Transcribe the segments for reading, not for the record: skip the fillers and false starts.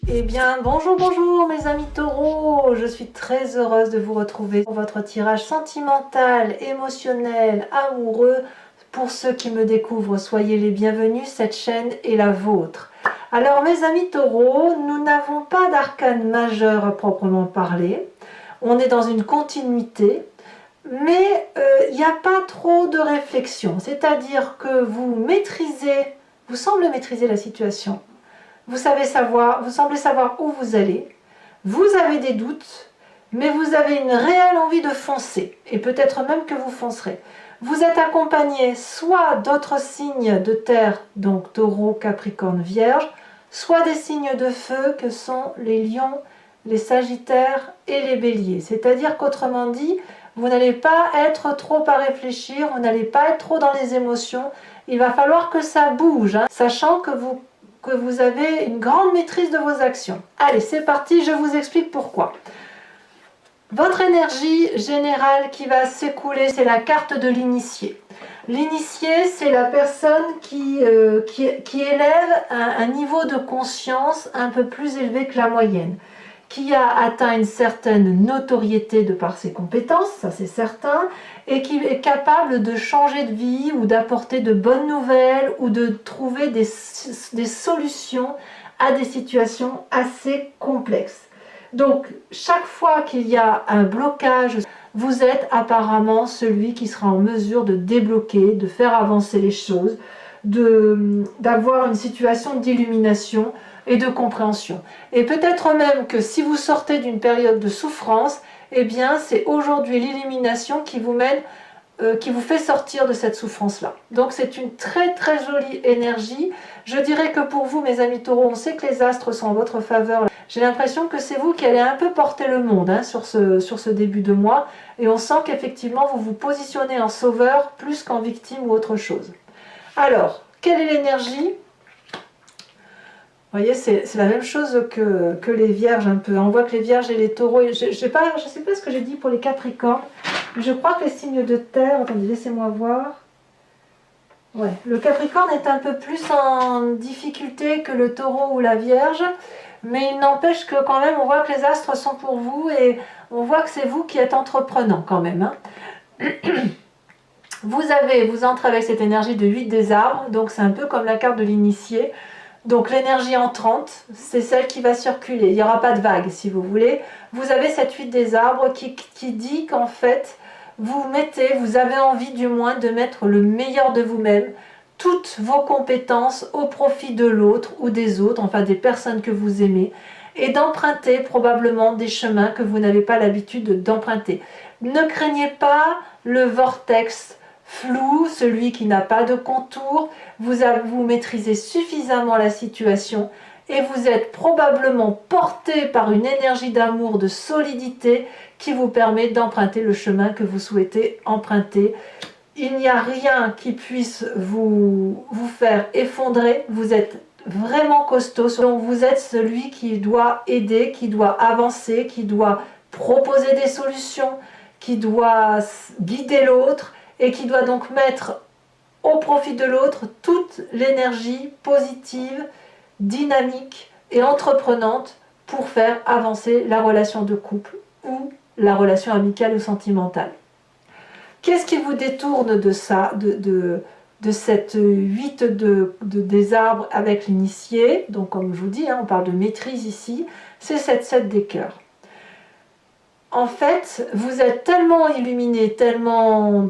Eh bien, bonjour, bonjour mes amis taureaux, je suis très heureuse de vous retrouver pour votre tirage sentimental, émotionnel, amoureux. Pour ceux qui me découvrent, soyez les bienvenus, cette chaîne est la vôtre. Alors mes amis taureaux, nous n'avons pas d'arcane majeur à proprement parler, on est dans une continuité, mais il n'y a pas trop de réflexion, c'est-à-dire que vous semblez maîtriser la situation. Vous semblez savoir où vous allez, vous avez des doutes, mais vous avez une réelle envie de foncer, et peut-être même que vous foncerez. Vous êtes accompagné soit d'autres signes de terre, donc taureau, capricorne, vierge, soit des signes de feu que sont les lions, les sagittaires et les béliers. C'est-à-dire qu'autrement dit, vous n'allez pas être trop à réfléchir, vous n'allez pas être trop dans les émotions, il va falloir que ça bouge, sachant que vous avez une grande maîtrise de vos actions. Allez, c'est parti, je vous explique pourquoi. Votre énergie générale qui va s'écouler, c'est la carte de l'initié. L'initié, c'est la personne qui élève un niveau de conscience un peu plus élevé que la moyenne, qui a atteint une certaine notoriété de par ses compétences, ça c'est certain, et qui est capable de changer de vie ou d'apporter de bonnes nouvelles ou de trouver des solutions à des situations assez complexes. Donc, chaque fois qu'il y a un blocage, vous êtes apparemment celui qui sera en mesure de débloquer, de faire avancer les choses, d'avoir une situation d'illumination et de compréhension. Et peut-être même que si vous sortez d'une période de souffrance, eh bien c'est aujourd'hui l'illumination qui vous mène, qui vous fait sortir de cette souffrance-là. Donc c'est une très très jolie énergie. Je dirais que pour vous, mes amis taureaux, on sait que les astres sont en votre faveur. J'ai l'impression que c'est vous qui allez un peu porter le monde sur ce début de mois. Et on sent qu'effectivement, vous vous positionnez en sauveur plus qu'en victime ou autre chose. Alors, quelle est l'énergie ? Vous voyez, c'est la même chose que les vierges un peu. On voit que les vierges et les taureaux, je ne sais pas ce que j'ai dit pour les capricornes, mais je crois que les signes de terre, attendez, laissez-moi voir. Ouais, le capricorne est un peu plus en difficulté que le taureau ou la vierge, mais il n'empêche que quand même, on voit que les astres sont pour vous et on voit que c'est vous qui êtes entreprenant quand même. Vous entrez avec cette énergie de 8 des arbres, donc c'est un peu comme la carte de l'initié. Donc l'énergie entrante, c'est celle qui va circuler, il n'y aura pas de vague si vous voulez. Vous avez cette 8 des arbres qui dit qu'en fait, vous avez envie du moins de mettre le meilleur de vous-même, toutes vos compétences au profit de l'autre ou des autres, enfin des personnes que vous aimez, et d'emprunter probablement des chemins que vous n'avez pas l'habitude d'emprunter. Ne craignez pas le vortex flou, celui qui n'a pas de contour. Vous maîtrisez suffisamment la situation et vous êtes probablement porté par une énergie d'amour, de solidité qui vous permet d'emprunter le chemin que vous souhaitez emprunter. Il n'y a rien qui puisse vous faire effondrer, vous êtes vraiment costaud, donc vous êtes celui qui doit aider, qui doit avancer, qui doit proposer des solutions, qui doit guider l'autre et qui doit donc mettre au profit de l'autre toute l'énergie positive, dynamique et entreprenante pour faire avancer la relation de couple ou la relation amicale ou sentimentale. Qu'est-ce qui vous détourne de ça, de cette 8 des arbres avec l'initié? Donc comme je vous dis, on parle de maîtrise ici, c'est cette 7 des cœurs. En fait, vous êtes tellement illuminé, tellement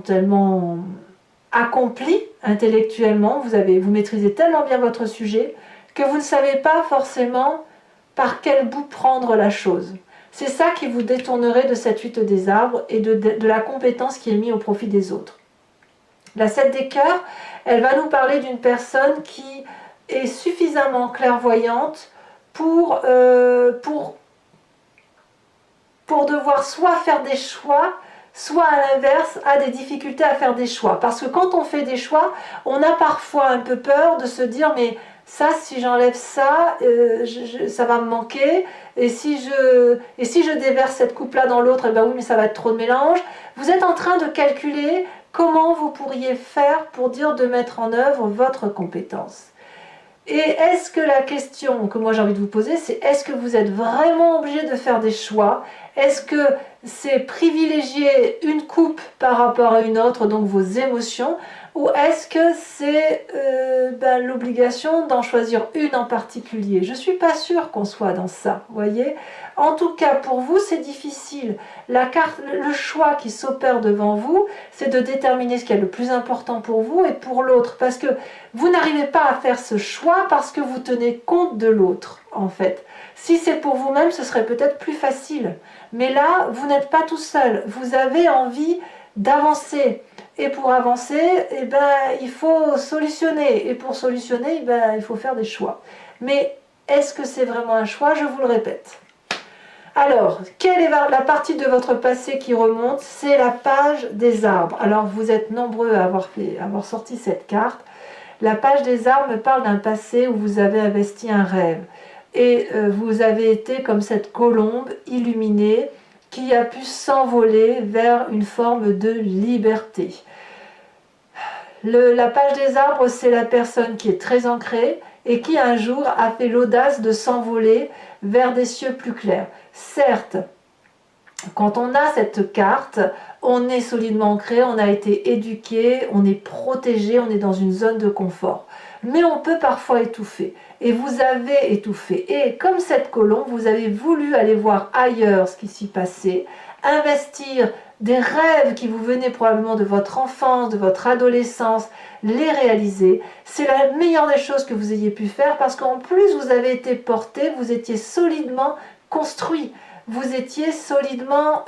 accompli intellectuellement, vous maîtrisez tellement bien votre sujet que vous ne savez pas forcément par quel bout prendre la chose. C'est ça qui vous détournerait de cette 8 des arbres et de la compétence qui est mise au profit des autres. La 7 des cœurs, elle va nous parler d'une personne qui est suffisamment clairvoyante pour devoir soit faire des choix, soit à l'inverse, a des difficultés à faire des choix. Parce que quand on fait des choix, on a parfois un peu peur de se dire mais ça, si j'enlève ça, ça va me manquer. Et si je déverse cette coupe-là dans l'autre, eh ben oui, mais ça va être trop de mélange. Vous êtes en train de calculer comment vous pourriez faire pour dire de mettre en œuvre votre compétence. Et est-ce que la question que moi j'ai envie de vous poser, c'est est-ce que vous êtes vraiment obligé de faire des choix? Est-ce que c'est privilégier une coupe par rapport à une autre, donc vos émotions, ou est-ce que c'est l'obligation d'en choisir une en particulier? Je ne suis pas sûre qu'on soit dans ça, vous voyez? En tout cas, pour vous, c'est difficile. La carte, le choix qui s'opère devant vous, c'est de déterminer ce qui est le plus important pour vous et pour l'autre, parce que vous n'arrivez pas à faire ce choix parce que vous tenez compte de l'autre, en fait. Si c'est pour vous-même, ce serait peut-être plus facile. Mais là, vous n'êtes pas tout seul. Vous avez envie d'avancer. Et pour avancer, eh ben, il faut solutionner. Et pour solutionner, eh ben, il faut faire des choix. Mais est-ce que c'est vraiment un choix? Je vous le répète. Alors, quelle est la partie de votre passé qui remonte? C'est la page des arbres. Alors, vous êtes nombreux à avoir sorti cette carte. La page des arbres me parle d'un passé où vous avez investi un rêve. Et vous avez été comme cette colombe illuminée qui a pu s'envoler vers une forme de liberté. La page des arbres, c'est la personne qui est très ancrée et qui un jour a fait l'audace de s'envoler vers des cieux plus clairs. Certes, quand on a cette carte, on est solidement ancré, on a été éduqué, on est protégé, on est dans une zone de confort. Mais on peut parfois étouffer. Et vous avez étouffé. Et comme cette colombe, vous avez voulu aller voir ailleurs ce qui s'y passait, investir des rêves qui vous venaient probablement de votre enfance, de votre adolescence, les réaliser. C'est la meilleure des choses que vous ayez pu faire parce qu'en plus vous avez été porté, vous étiez solidement construit. Vous étiez solidement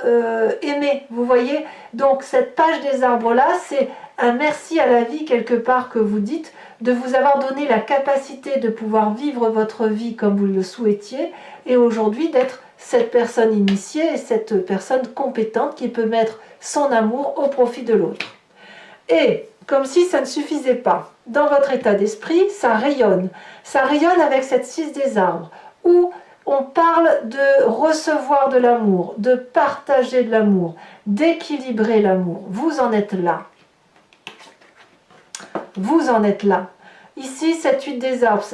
aimé, vous voyez. Donc cette page des arbres-là, c'est un merci à la vie quelque part que vous dites, de vous avoir donné la capacité de pouvoir vivre votre vie comme vous le souhaitiez, et aujourd'hui d'être cette personne initiée et cette personne compétente qui peut mettre son amour au profit de l'autre. Et comme si ça ne suffisait pas, dans votre état d'esprit, ça rayonne avec cette 6 des arbres, où on parle de recevoir de l'amour, de partager de l'amour, d'équilibrer l'amour. Vous en êtes là. Vous en êtes là. Ici, cette 8 des arbres,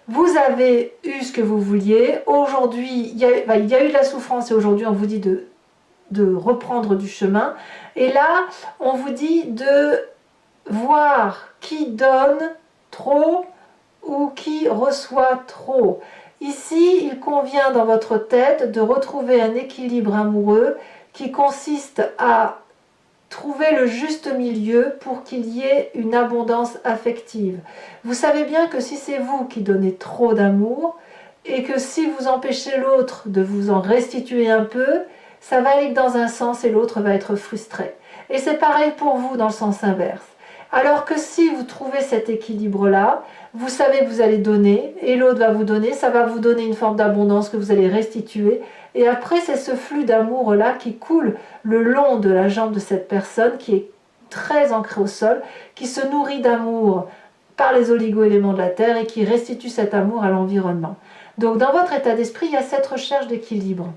vous avez eu ce que vous vouliez. Aujourd'hui, il y a eu de la souffrance et aujourd'hui, on vous dit de reprendre du chemin. Et là, on vous dit de voir qui donne trop ou qui reçoit trop. Ici, il convient dans votre tête de retrouver un équilibre amoureux qui consiste à trouver le juste milieu pour qu'il y ait une abondance affective. Vous savez bien que si c'est vous qui donnez trop d'amour et que si vous empêchez l'autre de vous en restituer un peu, ça va aller dans un sens et l'autre va être frustré. Et c'est pareil pour vous dans le sens inverse. Alors que si vous trouvez cet équilibre-là, vous savez que vous allez donner et l'autre va vous donner, ça va vous donner une forme d'abondance que vous allez restituer. Et après, c'est ce flux d'amour-là qui coule le long de la jambe de cette personne qui est très ancrée au sol, qui se nourrit d'amour par les oligo-éléments de la terre et qui restitue cet amour à l'environnement. Donc dans votre état d'esprit, il y a cette recherche d'équilibre.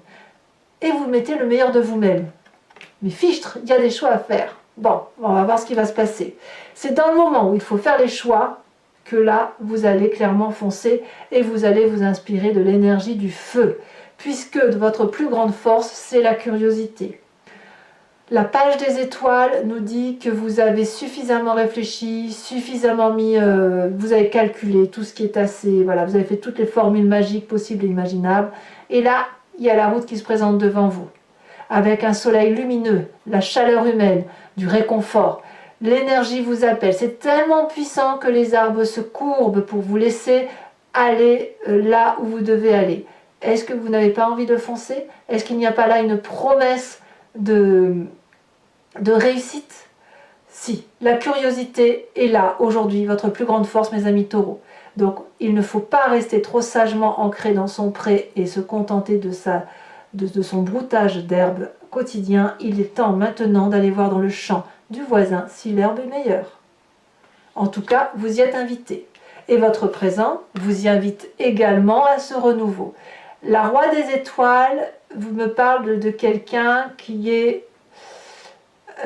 Et vous mettez le meilleur de vous-même. Mais fichtre, il y a des choix à faire. Bon, on va voir ce qui va se passer. C'est dans le moment où il faut faire les choix que là, vous allez clairement foncer et vous allez vous inspirer de l'énergie du feu, puisque votre plus grande force, c'est la curiosité. La page des étoiles nous dit que vous avez suffisamment réfléchi, suffisamment mis, vous avez calculé tout ce qui est assez, voilà, vous avez fait toutes les formules magiques possibles et imaginables. Et là, il y a la route qui se présente devant vous, avec un soleil lumineux, la chaleur humaine, du réconfort. L'énergie vous appelle. C'est tellement puissant que les arbres se courbent pour vous laisser aller là où vous devez aller. Est-ce que vous n'avez pas envie de foncer? Est-ce qu'il n'y a pas là une promesse de réussite? Si, la curiosité est là aujourd'hui, votre plus grande force, mes amis taureaux. Donc, il ne faut pas rester trop sagement ancré dans son pré et se contenter de son broutage d'herbe quotidien. Il est temps maintenant d'aller voir dans le champ du voisin si l'herbe est meilleure. En tout cas, vous y êtes invité. Et votre présent vous y invite également à ce renouveau. La roi des étoiles vous me parle de quelqu'un qui est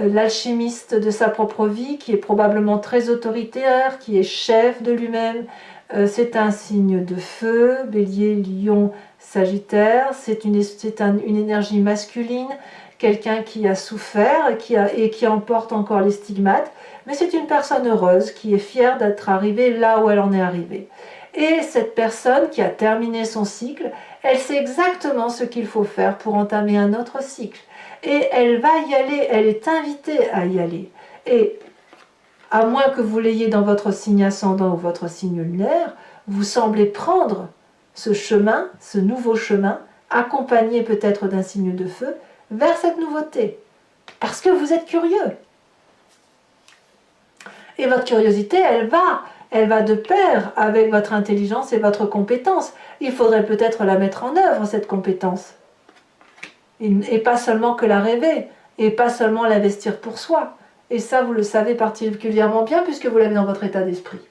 l'alchimiste de sa propre vie, qui est probablement très autoritaire, qui est chef de lui-même, C'est un signe de feu, Bélier, Lion, Sagittaire. C'est une énergie masculine, quelqu'un qui a souffert et qui emporte encore les stigmates. Mais c'est une personne heureuse qui est fière d'être arrivée là où elle en est arrivée. Et cette personne qui a terminé son cycle, elle sait exactement ce qu'il faut faire pour entamer un autre cycle. Et elle va y aller, elle est invitée à y aller. Et à moins que vous l'ayez dans votre signe ascendant ou votre signe lunaire, vous semblez prendre ce chemin, ce nouveau chemin, accompagné peut-être d'un signe de feu, vers cette nouveauté. Parce que vous êtes curieux. Et votre curiosité, elle va de pair avec votre intelligence et votre compétence. Il faudrait peut-être la mettre en œuvre, cette compétence. Et pas seulement que la rêver, et pas seulement l'investir pour soi. Et ça, vous le savez particulièrement bien puisque vous l'avez dans votre état d'esprit.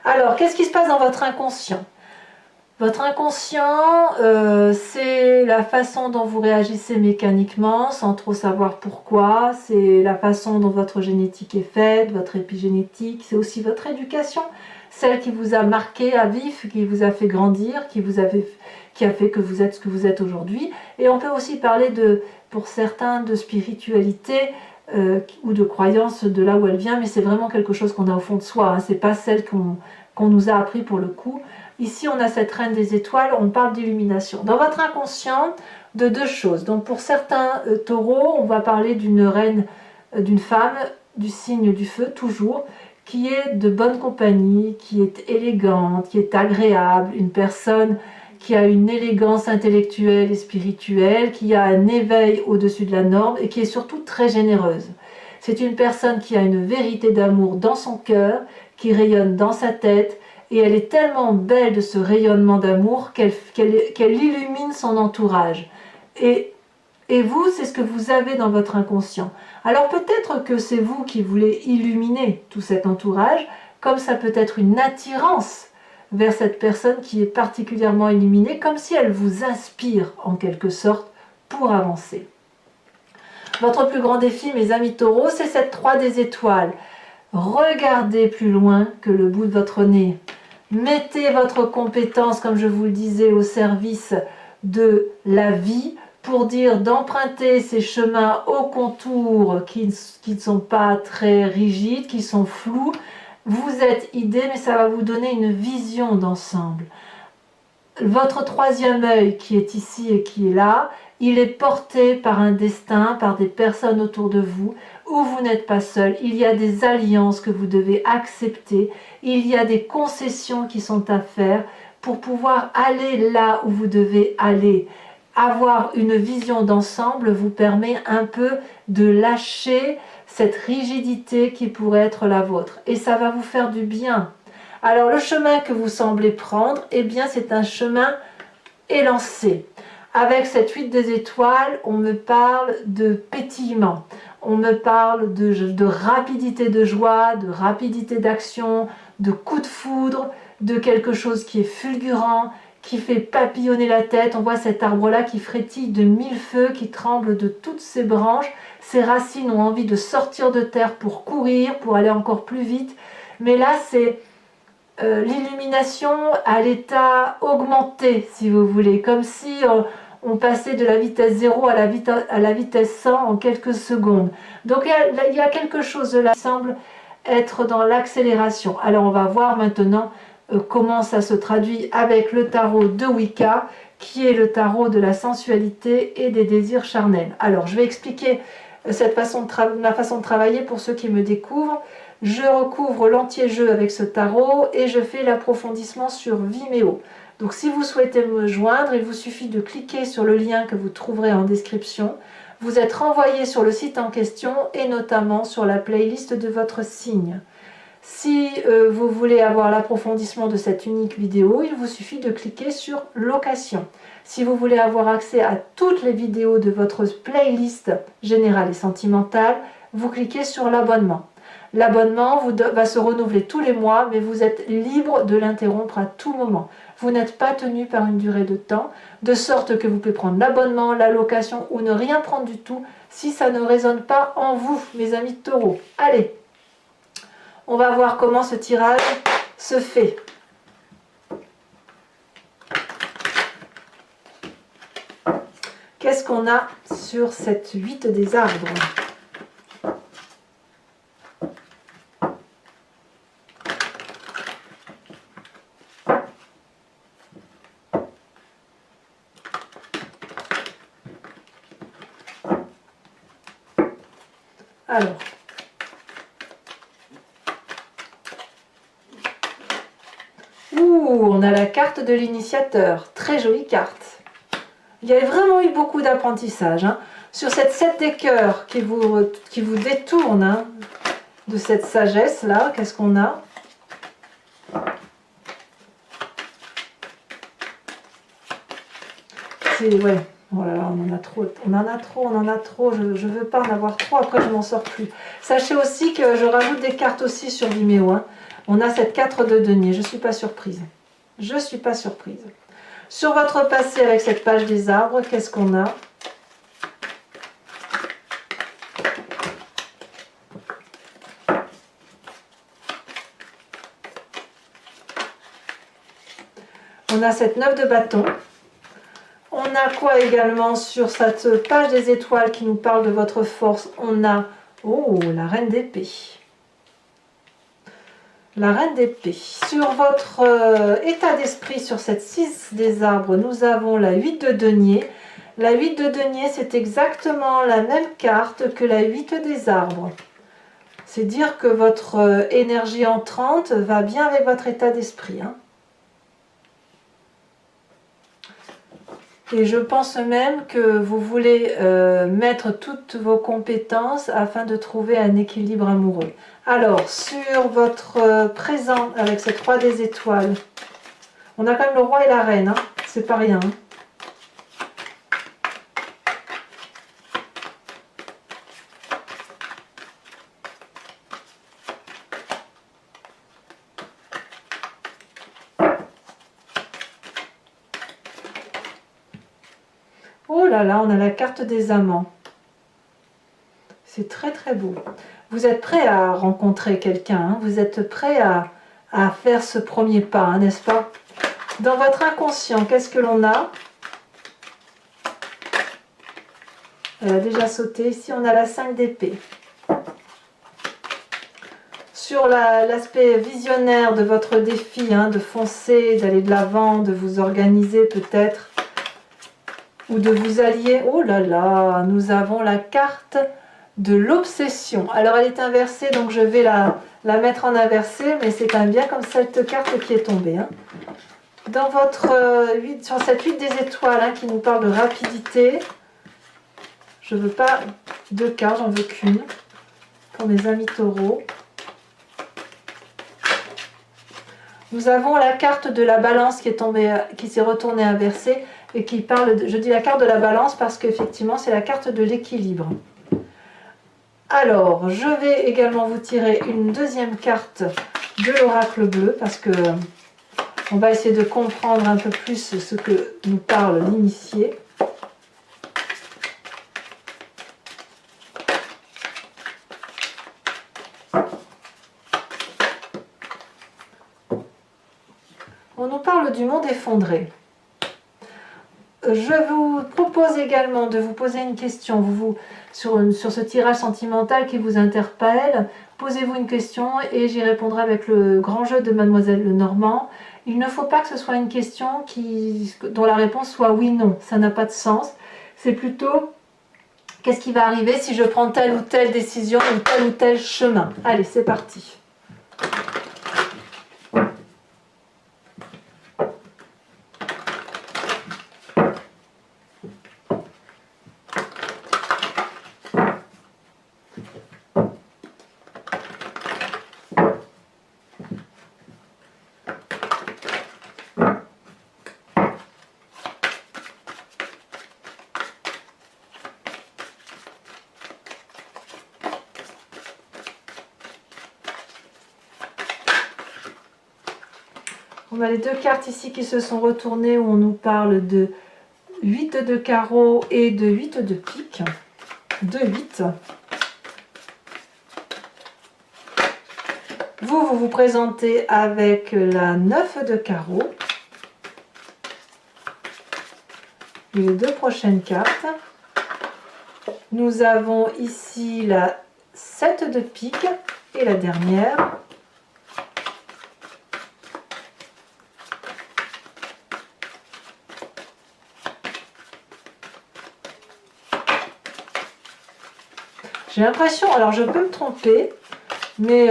Alors, qu'est-ce qui se passe dans votre inconscient? Votre inconscient, c'est la façon dont vous réagissez mécaniquement, sans trop savoir pourquoi. C'est la façon dont votre génétique est faite, votre épigénétique. C'est aussi votre éducation, celle qui vous a marqué à vif, qui vous a fait grandir, qui a fait que vous êtes ce que vous êtes aujourd'hui. Et on peut aussi parler, pour certains, de spiritualité ou de croyance de là où elle vient, mais c'est vraiment quelque chose qu'on a au fond de soi. Hein. C'est pas celle qu'on nous a appris pour le coup. Ici, on a cette reine des étoiles, on parle d'illumination. Dans votre inconscient, de deux choses. Donc pour certains taureaux, on va parler d'une reine, d'une femme, du signe du feu, toujours, qui est de bonne compagnie, qui est élégante, qui est agréable, une personne qui a une élégance intellectuelle et spirituelle, qui a un éveil au-dessus de la norme et qui est surtout très généreuse. C'est une personne qui a une vérité d'amour dans son cœur, qui rayonne dans sa tête, et elle est tellement belle de ce rayonnement d'amour qu'elle illumine son entourage. Et vous, c'est ce que vous avez dans votre inconscient. Alors peut-être que c'est vous qui voulez illuminer tout cet entourage, comme ça peut être une attirance vers cette personne qui est particulièrement illuminée, comme si elle vous inspire en quelque sorte pour avancer. Votre plus grand défi, mes amis taureaux, c'est cette 3 des étoiles. Regardez plus loin que le bout de votre nez. Mettez votre compétence, comme je vous le disais, au service de la vie pour dire d'emprunter ces chemins au contour qui ne sont pas très rigides, qui sont flous. Vous êtes idée, mais ça va vous donner une vision d'ensemble. Votre troisième œil qui est ici et qui est là, il est porté par un destin, par des personnes autour de vous, où vous n'êtes pas seul. Il y a des alliances que vous devez accepter, il y a des concessions qui sont à faire pour pouvoir aller là où vous devez aller. Avoir une vision d'ensemble vous permet un peu de lâcher cette rigidité qui pourrait être la vôtre. Et ça va vous faire du bien. Alors le chemin que vous semblez prendre, eh bien c'est un chemin élancé. Avec cette 8 des étoiles, on me parle de pétillement. On me parle de rapidité de joie, de rapidité d'action, de coup de foudre, de quelque chose qui est fulgurant, qui fait papillonner la tête. On voit cet arbre-là qui frétille de 1000 feux, qui tremble de toutes ses branches. Ses racines ont envie de sortir de terre pour courir, pour aller encore plus vite. Mais là, c'est l'illumination à l'état augmenté, si vous voulez. Comme si on passait de la vitesse 0 à la vitesse 100 en quelques secondes. Donc il y a quelque chose là qui semble être dans l'accélération. Alors on va voir maintenant comment ça se traduit avec le tarot de Wicca, qui est le tarot de la sensualité et des désirs charnels. Alors je vais expliquer ma façon de travailler pour ceux qui me découvrent. Je recouvre l'entier jeu avec ce tarot et je fais l'approfondissement sur Vimeo. Donc si vous souhaitez me joindre, il vous suffit de cliquer sur le lien que vous trouverez en description. Vous êtes renvoyé sur le site en question et notamment sur la playlist de votre signe. Si vous voulez avoir l'approfondissement de cette unique vidéo, il vous suffit de cliquer sur location. Si vous voulez avoir accès à toutes les vidéos de votre playlist générale et sentimentale, vous cliquez sur l'abonnement. L'abonnement va se renouveler tous les mois, mais vous êtes libre de l'interrompre à tout moment. Vous n'êtes pas tenu par une durée de temps, de sorte que vous pouvez prendre l'abonnement, la location ou ne rien prendre du tout si ça ne résonne pas en vous, mes amis taureaux. Allez, on va voir comment ce tirage se fait. Qu'est-ce qu'on a sur cette 8 des arbres? Alors, on a la carte de l'initiateur. Très jolie carte. Il y a vraiment eu beaucoup d'apprentissage. Hein. Sur cette 7 des cœurs qui vous détourne hein, de cette sagesse-là, qu'est-ce qu'on a? Ouais. Oh là là, on en a trop, on en a trop, on en a trop. Je veux pas en avoir trop, après je m'en sors plus. Sachez aussi que je rajoute des cartes aussi sur Vimeo. Hein. On a cette 4 de denier, je suis pas surprise. Je suis pas surprise. Sur votre passé avec cette page des arbres, qu'est-ce qu'on a? On a cette 9 de bâton. On a quoi également sur cette page des étoiles qui nous parle de votre force? On a, oh, la reine d'épée. La reine d'épée. Sur votre état d'esprit, sur cette 6 des arbres, nous avons la 8 de denier. La 8 de denier, c'est exactement la même carte que la 8 des arbres. C'est dire que votre énergie entrante va bien avec votre état d'esprit. Hein. Et je pense même que vous voulez mettre toutes vos compétences afin de trouver un équilibre amoureux. Alors, sur votre présent avec cette roi des étoiles, on a quand même le roi et la reine, hein, c'est pas rien. Hein. Oh là là, on a la carte des amants. C'est très très beau. Vous êtes prêt à rencontrer quelqu'un, hein, vous êtes prêt à faire ce premier pas, hein, n'est-ce pas? Dans votre inconscient, qu'est-ce que l'on a? Elle a déjà sauté. Ici, on a la 5 d'épée. Sur l'aspect visionnaire de votre défi, hein, de foncer, d'aller de l'avant, de vous organiser peut-être, ou de vous allier. Oh là là, nous avons la carte de l'obsession. Alors elle est inversée, donc je vais la mettre en inversée, mais c'est quand même bien comme cette carte qui est tombée. Hein. Dans votre 8, sur cette 8 des étoiles hein, qui nous parle de rapidité, je ne veux pas 2 cartes, j'en veux qu'une pour mes amis taureaux. Nous avons la carte de la balance qui est tombée, qui s'est retournée inversée et qui parle, je dis la carte de la balance parce qu'effectivement c'est la carte de l'équilibre. Alors, je vais également vous tirer une deuxième carte de l'oracle bleu parce que on va essayer de comprendre un peu plus ce que nous parle l'initié. On nous parle du monde effondré. Je vous propose également de vous poser une question sur ce tirage sentimental qui vous interpelle. Posez-vous une question et j'y répondrai avec le grand jeu de Mademoiselle Lenormand. Il ne faut pas que ce soit une question dont la réponse soit oui-non. Ça n'a pas de sens. C'est plutôt qu'est-ce qui va arriver si je prends telle ou telle décision ou tel chemin. Allez, c'est parti. On a les 2 cartes ici qui se sont retournées où on nous parle de 8 de carreau et de 8 de pique. 2-8. Vous vous présentez avec la 9 de carreau. et les deux prochaines cartes. Nous avons ici la 7 de pique et la dernière. J'ai l'impression, alors je peux me tromper, mais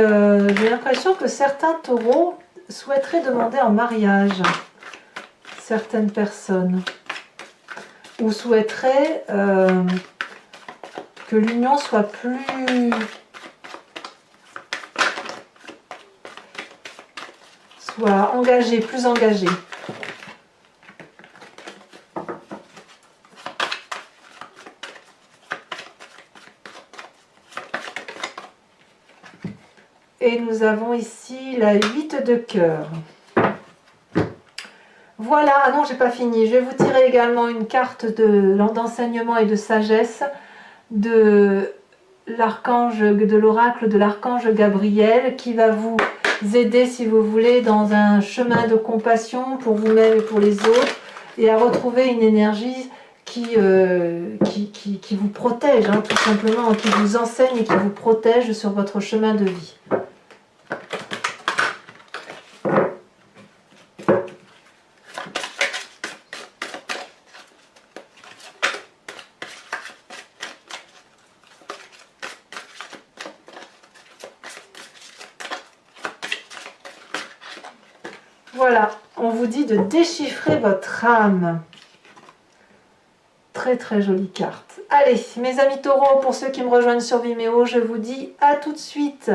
j'ai l'impression que certains taureaux souhaiteraient demander en mariage certaines personnes, ou souhaiteraient que l'union soit engagée, plus engagée. Et nous avons ici la 8 de cœur. Voilà, ah non, j'ai pas fini. Je vais vous tirer également une carte d'enseignement et de sagesse de l'oracle de l'archange Gabriel, qui va vous aider, si vous voulez, dans un chemin de compassion pour vous-même et pour les autres, et à retrouver une énergie qui vous protège, hein, tout simplement, qui vous enseigne et qui vous protège sur votre chemin de vie. Voilà, on vous dit de déchiffrer votre âme. Très très jolie carte. Allez, mes amis taureaux, pour ceux qui me rejoignent sur Vimeo, je vous dis à tout de suite.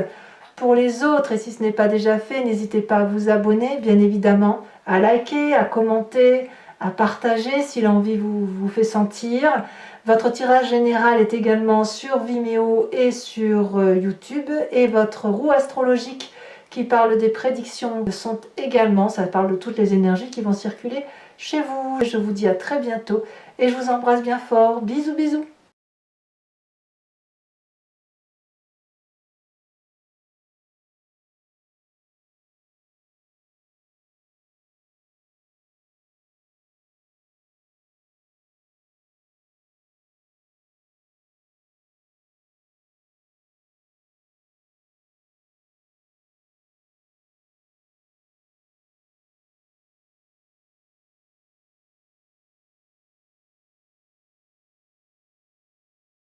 Pour les autres, et si ce n'est pas déjà fait, n'hésitez pas à vous abonner, bien évidemment, à liker, à commenter, à partager si l'envie vous fait sentir. Votre tirage général est également sur Vimeo et sur YouTube, et votre roue astrologique qui parle des prédictions sont également, ça parle de toutes les énergies qui vont circuler chez vous. Je vous dis à très bientôt et je vous embrasse bien fort. Bisous bisous.